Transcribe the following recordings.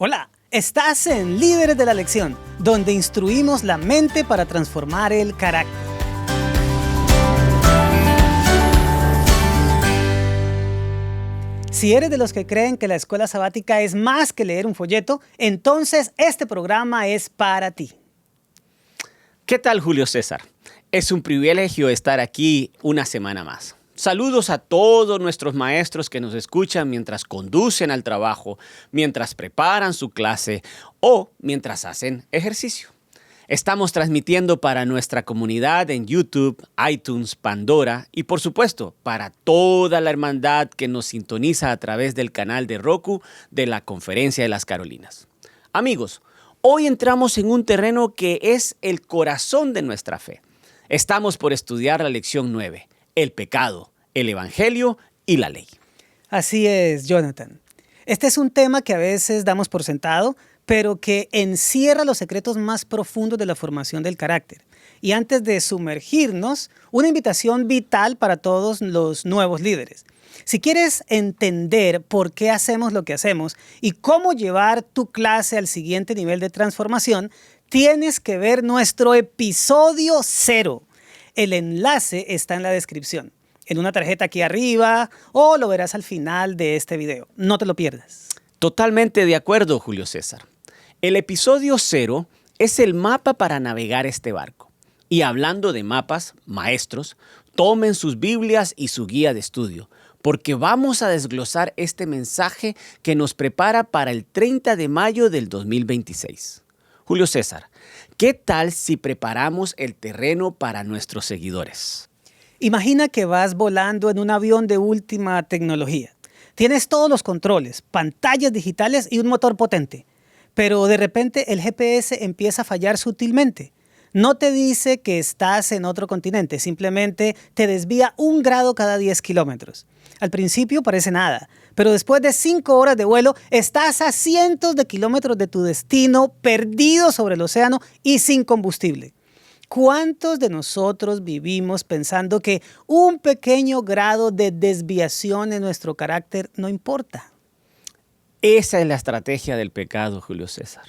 Hola, estás en Líderes de la Lección, donde instruimos la mente para transformar el carácter. Si eres de los que creen que la escuela sabática es más que leer un folleto, entonces este programa es para ti. ¿Qué tal, Julio César? Es un privilegio estar aquí una semana más. Saludos a todos nuestros maestros que nos escuchan mientras conducen al trabajo, mientras preparan su clase o mientras hacen ejercicio. Estamos transmitiendo para nuestra comunidad en YouTube, iTunes, Pandora y por supuesto para toda la hermandad que nos sintoniza a través del canal de Roku de la Conferencia de las Carolinas. Amigos, hoy entramos en un terreno que es el corazón de nuestra fe. Estamos por estudiar la lección 9, el pecado, el evangelio y la ley. Así es, Jonathan. Este es un tema que a veces damos por sentado, pero que encierra los secretos más profundos de la formación del carácter. Y antes de sumergirnos, una invitación vital para todos los nuevos líderes. Si quieres entender por qué hacemos lo que hacemos y cómo llevar tu clase al siguiente nivel de transformación, tienes que ver nuestro episodio 0. El enlace está en la descripción, en una tarjeta aquí arriba, o lo verás al final de este video. No te lo pierdas. Totalmente de acuerdo, Julio César. El episodio 0 es el mapa para navegar este barco. Y hablando de mapas, maestros, tomen sus Biblias y su guía de estudio, porque vamos a desglosar este mensaje que nos prepara para el 30 de mayo del 2026. Julio César, ¿qué tal si preparamos el terreno para nuestros seguidores? Imagina que vas volando en un avión de última tecnología. Tienes todos los controles, pantallas digitales y un motor potente. Pero de repente el GPS empieza a fallar sutilmente. No te dice que estás en otro continente, simplemente te desvía 1 grado cada 10 kilómetros. Al principio parece nada, pero después de 5 horas de vuelo estás a cientos de kilómetros de tu destino, perdido sobre el océano y sin combustible. ¿Cuántos de nosotros vivimos pensando que un pequeño grado de desviación en nuestro carácter no importa? Esa es la estrategia del pecado, Julio César.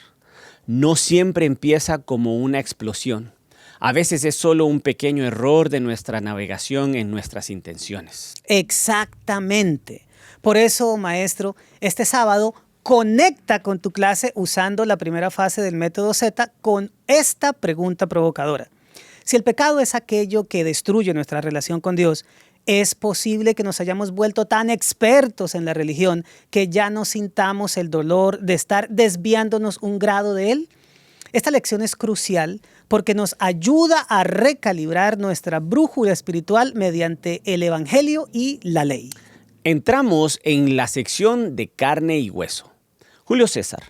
No siempre empieza como una explosión. A veces es solo un pequeño error de nuestra navegación en nuestras intenciones. Exactamente. Por eso, maestro, este sábado conecta con tu clase usando la primera fase del método Z con esta pregunta provocadora. Si el pecado es aquello que destruye nuestra relación con Dios, ¿es posible que nos hayamos vuelto tan expertos en la religión que ya no sintamos el dolor de estar desviándonos 1 grado de él? Esta lección es crucial porque nos ayuda a recalibrar nuestra brújula espiritual mediante el evangelio y la ley. Entramos en la sección de carne y hueso. Julio César,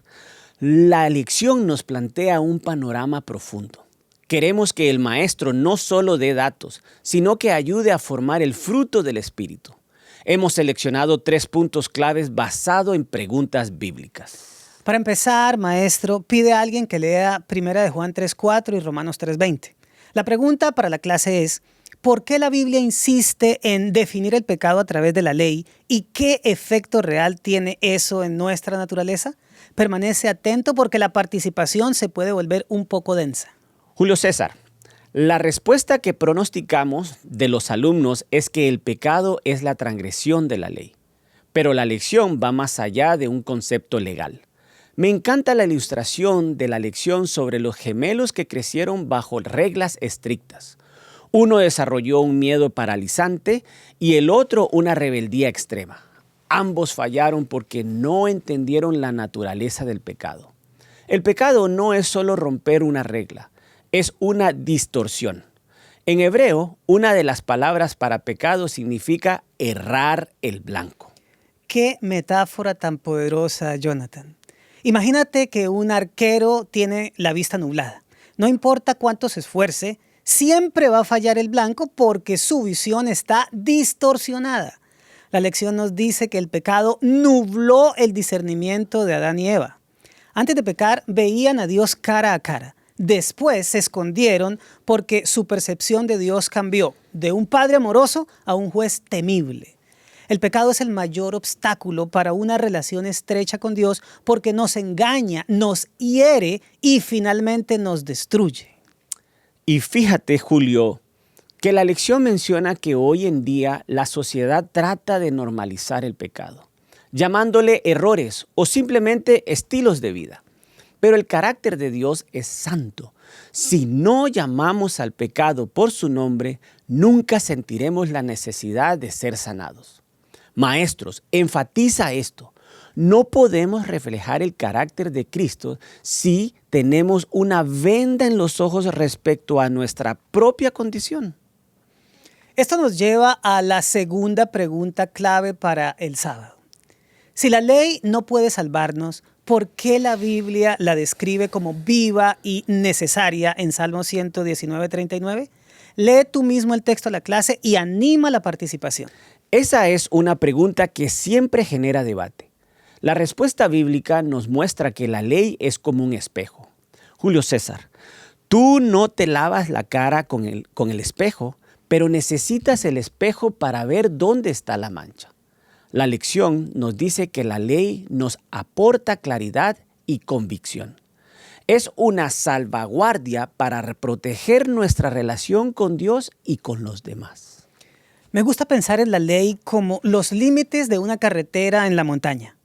la lección nos plantea un panorama profundo. Queremos que el maestro no solo dé datos, sino que ayude a formar el fruto del Espíritu. Hemos seleccionado 3 puntos claves basados en preguntas bíblicas. Para empezar, maestro, pide a alguien que lea 1 de Juan 3:4 y Romanos 3:20. La pregunta para la clase es, ¿por qué la Biblia insiste en definir el pecado a través de la ley y qué efecto real tiene eso en nuestra naturaleza? Permanece atento porque la participación se puede volver un poco densa. Julio César, la respuesta que pronosticamos de los alumnos es que el pecado es la transgresión de la ley. Pero la lección va más allá de un concepto legal. Me encanta la ilustración de la lección sobre los gemelos que crecieron bajo reglas estrictas. Uno desarrolló un miedo paralizante y el otro una rebeldía extrema. Ambos fallaron porque no entendieron la naturaleza del pecado. El pecado no es solo romper una regla, es una distorsión. En hebreo, una de las palabras para pecado significa errar el blanco. ¡Qué metáfora tan poderosa, Jonathan! Imagínate que un arquero tiene la vista nublada. No importa cuánto se esfuerce, siempre va a fallar el blanco porque su visión está distorsionada. La lección nos dice que el pecado nubló el discernimiento de Adán y Eva. Antes de pecar, veían a Dios cara a cara. Después se escondieron porque su percepción de Dios cambió de un padre amoroso a un juez temible. El pecado es el mayor obstáculo para una relación estrecha con Dios porque nos engaña, nos hiere y finalmente nos destruye. Y fíjate, Julio, que la lección menciona que hoy en día la sociedad trata de normalizar el pecado, llamándole errores o simplemente estilos de vida. Pero el carácter de Dios es santo. Si no llamamos al pecado por su nombre, nunca sentiremos la necesidad de ser sanados. Maestros, enfatiza esto. No podemos reflejar el carácter de Cristo si tenemos una venda en los ojos respecto a nuestra propia condición. Esto nos lleva a la segunda pregunta clave para el sábado. Si la ley no puede salvarnos, ¿por qué la Biblia la describe como viva y necesaria en Salmo 119:39? Lee tú mismo el texto de la clase y anima la participación. Esa es una pregunta que siempre genera debate. La respuesta bíblica nos muestra que la ley es como un espejo. Julio César, tú no te lavas la cara con el espejo, pero necesitas el espejo para ver dónde está la mancha. La lección nos dice que la ley nos aporta claridad y convicción. Es una salvaguardia para proteger nuestra relación con Dios y con los demás. Me gusta pensar en la ley como los límites de una carretera en la montaña.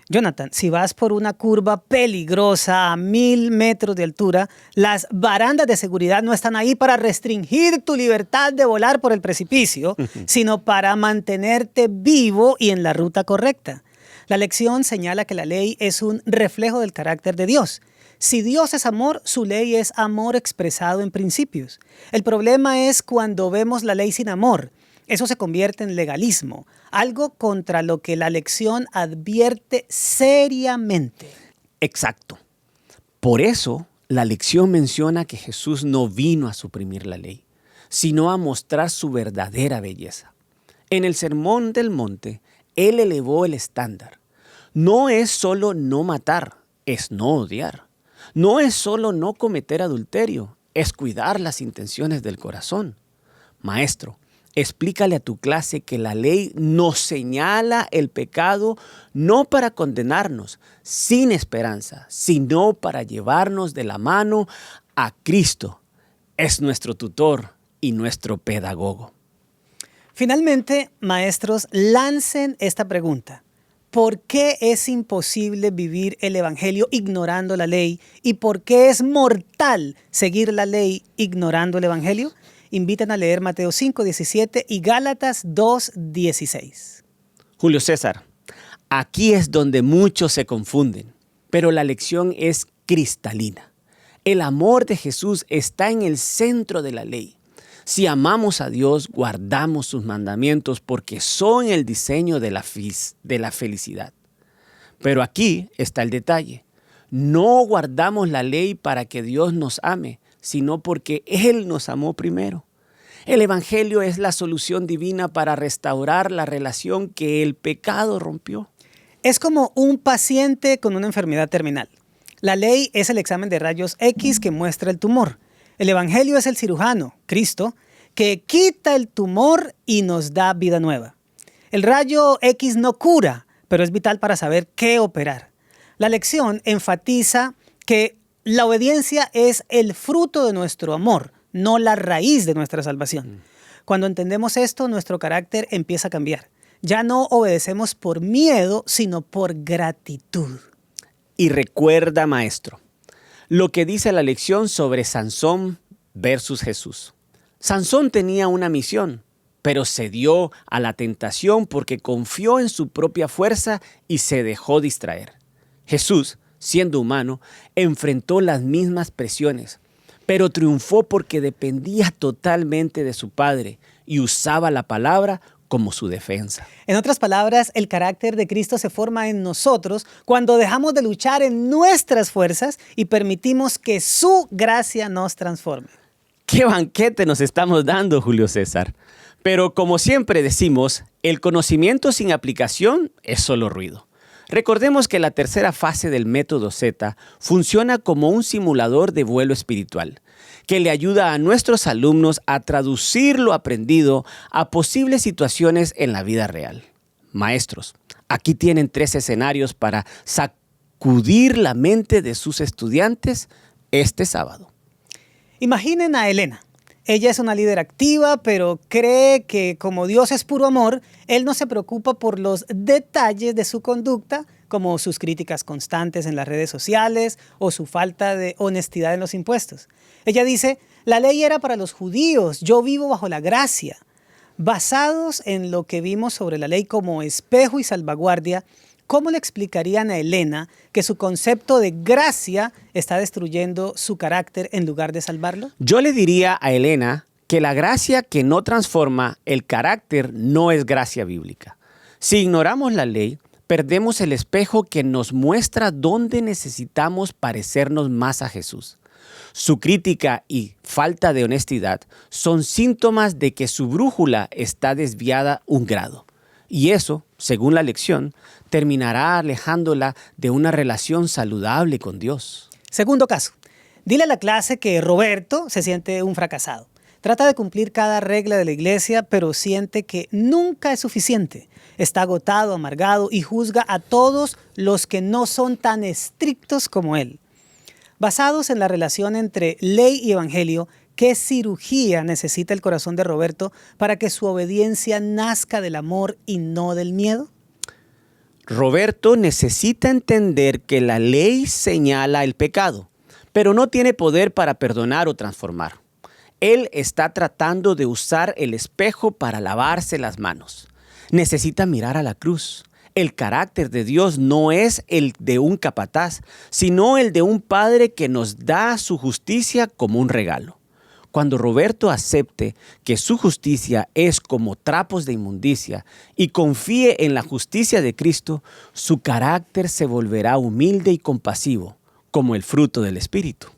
Jonathan, si vas por una curva peligrosa a 1000 metros de altura, las barandas de seguridad no están ahí para restringir tu libertad de volar por el precipicio, sino para mantenerte vivo y en la ruta correcta. La lección señala que la ley es un reflejo del carácter de Dios. Si Dios es amor, su ley es amor expresado en principios. El problema es cuando vemos la ley sin amor. Eso se convierte en legalismo, algo contra lo que la lección advierte seriamente. Exacto. Por eso, la lección menciona que Jesús no vino a suprimir la ley, sino a mostrar su verdadera belleza. En el Sermón del Monte, Él elevó el estándar. No es solo no matar, es no odiar. No es solo no cometer adulterio, es cuidar las intenciones del corazón. Maestro, explícale a tu clase que la ley nos señala el pecado no para condenarnos sin esperanza, sino para llevarnos de la mano a Cristo. Es nuestro tutor y nuestro pedagogo. Finalmente, maestros, lancen esta pregunta. ¿Por qué es imposible vivir el Evangelio ignorando la ley? ¿Y por qué es mortal seguir la ley ignorando el Evangelio? Invitan a leer Mateo 5:17 y Gálatas 2:16. Julio César, aquí es donde muchos se confunden, pero la lección es cristalina. El amor de Jesús está en el centro de la ley. Si amamos a Dios, guardamos sus mandamientos porque son el diseño de la felicidad. Pero aquí está el detalle. No guardamos la ley para que Dios nos ame, sino porque Él nos amó primero. El Evangelio es la solución divina para restaurar la relación que el pecado rompió. Es como un paciente con una enfermedad terminal. La ley es el examen de rayos X que muestra el tumor. El Evangelio es el cirujano, Cristo, que quita el tumor y nos da vida nueva. El rayo X no cura, pero es vital para saber qué operar. La lección enfatiza que la obediencia es el fruto de nuestro amor, no la raíz de nuestra salvación. Cuando entendemos esto, nuestro carácter empieza a cambiar. Ya no obedecemos por miedo, sino por gratitud. Y recuerda, maestro, lo que dice la lección sobre Sansón versus Jesús. Sansón tenía una misión, pero cedió a la tentación porque confió en su propia fuerza y se dejó distraer. Jesús, siendo humano, enfrentó las mismas presiones, pero triunfó porque dependía totalmente de su Padre y usaba la palabra como su defensa. En otras palabras, el carácter de Cristo se forma en nosotros cuando dejamos de luchar en nuestras fuerzas y permitimos que su gracia nos transforme. ¡Qué banquete nos estamos dando, Julio César! Pero como siempre decimos, el conocimiento sin aplicación es solo ruido. Recordemos que la tercera fase del método Z funciona como un simulador de vuelo espiritual, que le ayuda a nuestros alumnos a traducir lo aprendido a posibles situaciones en la vida real. Maestros, aquí tienen 3 escenarios para sacudir la mente de sus estudiantes este sábado. Imaginen a Elena. Ella es una líder activa, pero cree que como Dios es puro amor, Él no se preocupa por los detalles de su conducta, como sus críticas constantes en las redes sociales o su falta de honestidad en los impuestos. Ella dice, la ley era para los judíos, yo vivo bajo la gracia. Basados en lo que vimos sobre la ley como espejo y salvaguardia, ¿cómo le explicarían a Elena que su concepto de gracia está destruyendo su carácter en lugar de salvarlo? Yo le diría a Elena que la gracia que no transforma el carácter no es gracia bíblica. Si ignoramos la ley, perdemos el espejo que nos muestra dónde necesitamos parecernos más a Jesús. Su crítica y falta de honestidad son síntomas de que su brújula está desviada un grado. Y eso, según la lección, terminará alejándola de una relación saludable con Dios. Segundo caso, dile a la clase que Roberto se siente un fracasado. Trata de cumplir cada regla de la iglesia, pero siente que nunca es suficiente. Está agotado, amargado y juzga a todos los que no son tan estrictos como él. Basados en la relación entre ley y evangelio, ¿qué cirugía necesita el corazón de Roberto para que su obediencia nazca del amor y no del miedo? Roberto necesita entender que la ley señala el pecado, pero no tiene poder para perdonar o transformar. Él está tratando de usar el espejo para lavarse las manos. Necesita mirar a la cruz. El carácter de Dios no es el de un capataz, sino el de un padre que nos da su justicia como un regalo. Cuando Roberto acepte que su justicia es como trapos de inmundicia y confíe en la justicia de Cristo, su carácter se volverá humilde y compasivo, como el fruto del Espíritu.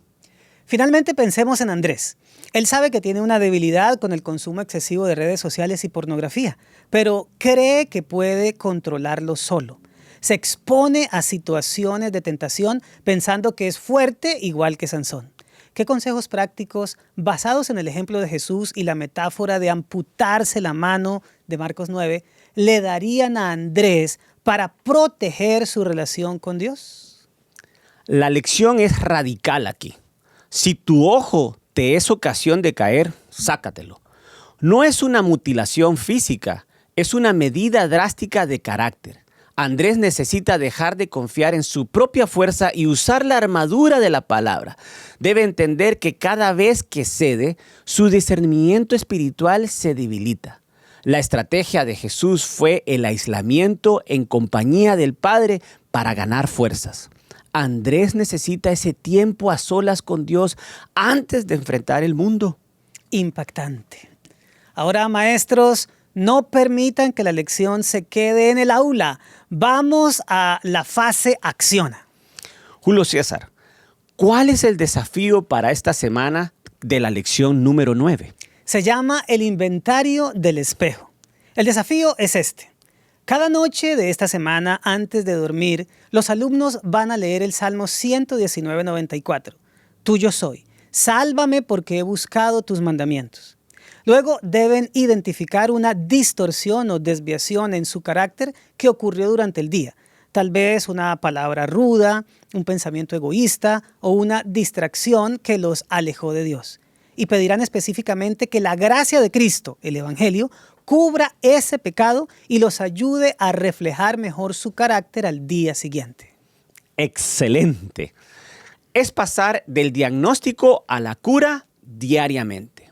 Finalmente pensemos en Andrés. Él sabe que tiene una debilidad con el consumo excesivo de redes sociales y pornografía, pero cree que puede controlarlo solo. Se expone a situaciones de tentación pensando que es fuerte igual que Sansón. ¿Qué consejos prácticos, basados en el ejemplo de Jesús y la metáfora de amputarse la mano de Marcos 9, le darían a Andrés para proteger su relación con Dios? La lección es radical aquí. Si tu ojo te es ocasión de caer, sácatelo. No es una mutilación física, es una medida drástica de carácter. Andrés necesita dejar de confiar en su propia fuerza y usar la armadura de la palabra. Debe entender que cada vez que cede, su discernimiento espiritual se debilita. La estrategia de Jesús fue el aislamiento en compañía del Padre para ganar fuerzas. Andrés necesita ese tiempo a solas con Dios antes de enfrentar el mundo. Impactante. Ahora, maestros, no permitan que la lección se quede en el aula. Vamos a la fase acciona. Julio César, ¿cuál es el desafío para esta semana de la lección número 9? Se llama el inventario del espejo. El desafío es este. Cada noche de esta semana, antes de dormir, los alumnos van a leer el Salmo 119:94. Tuyo soy, sálvame porque he buscado tus mandamientos. Luego deben identificar una distorsión o desviación en su carácter que ocurrió durante el día. Tal vez una palabra ruda, un pensamiento egoísta o una distracción que los alejó de Dios. Y pedirán específicamente que la gracia de Cristo, el Evangelio, cubra ese pecado y los ayude a reflejar mejor su carácter al día siguiente. Excelente. Es pasar del diagnóstico a la cura diariamente.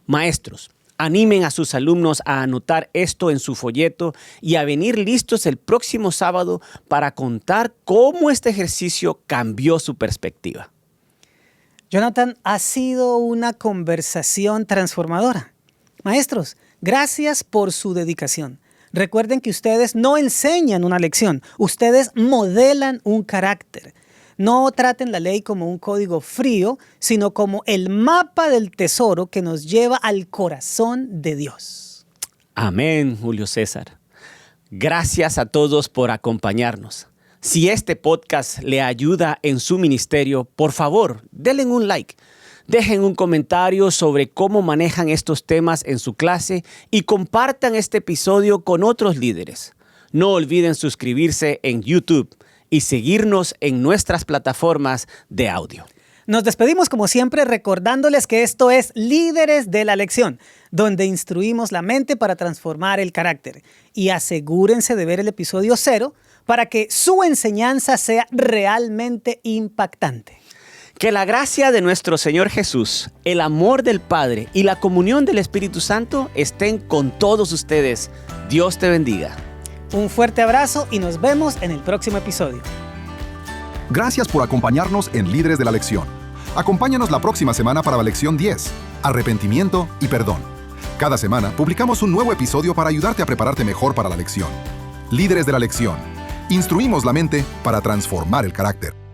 Maestros, animen a sus alumnos a anotar esto en su folleto y a venir listos el próximo sábado para contar cómo este ejercicio cambió su perspectiva. Jonathan, ha sido una conversación transformadora. Maestros, gracias por su dedicación. Recuerden que ustedes no enseñan una lección, ustedes modelan un carácter. No traten la ley como un código frío, sino como el mapa del tesoro que nos lleva al corazón de Dios. Amén, Julio César. Gracias a todos por acompañarnos. Si este podcast le ayuda en su ministerio, por favor, denle un like. Dejen un comentario sobre cómo manejan estos temas en su clase y compartan este episodio con otros líderes. No olviden suscribirse en YouTube y seguirnos en nuestras plataformas de audio. Nos despedimos como siempre recordándoles que esto es Líderes de la Lección, donde instruimos la mente para transformar el carácter. Y asegúrense de ver el episodio 0 para que su enseñanza sea realmente impactante. Que la gracia de nuestro Señor Jesús, el amor del Padre y la comunión del Espíritu Santo estén con todos ustedes. Dios te bendiga. Un fuerte abrazo y nos vemos en el próximo episodio. Gracias por acompañarnos en Líderes de la Lección. Acompáñanos la próxima semana para la lección 10, Arrepentimiento y Perdón. Cada semana publicamos un nuevo episodio para ayudarte a prepararte mejor para la lección. Líderes de la Lección. Instruimos la mente para transformar el carácter.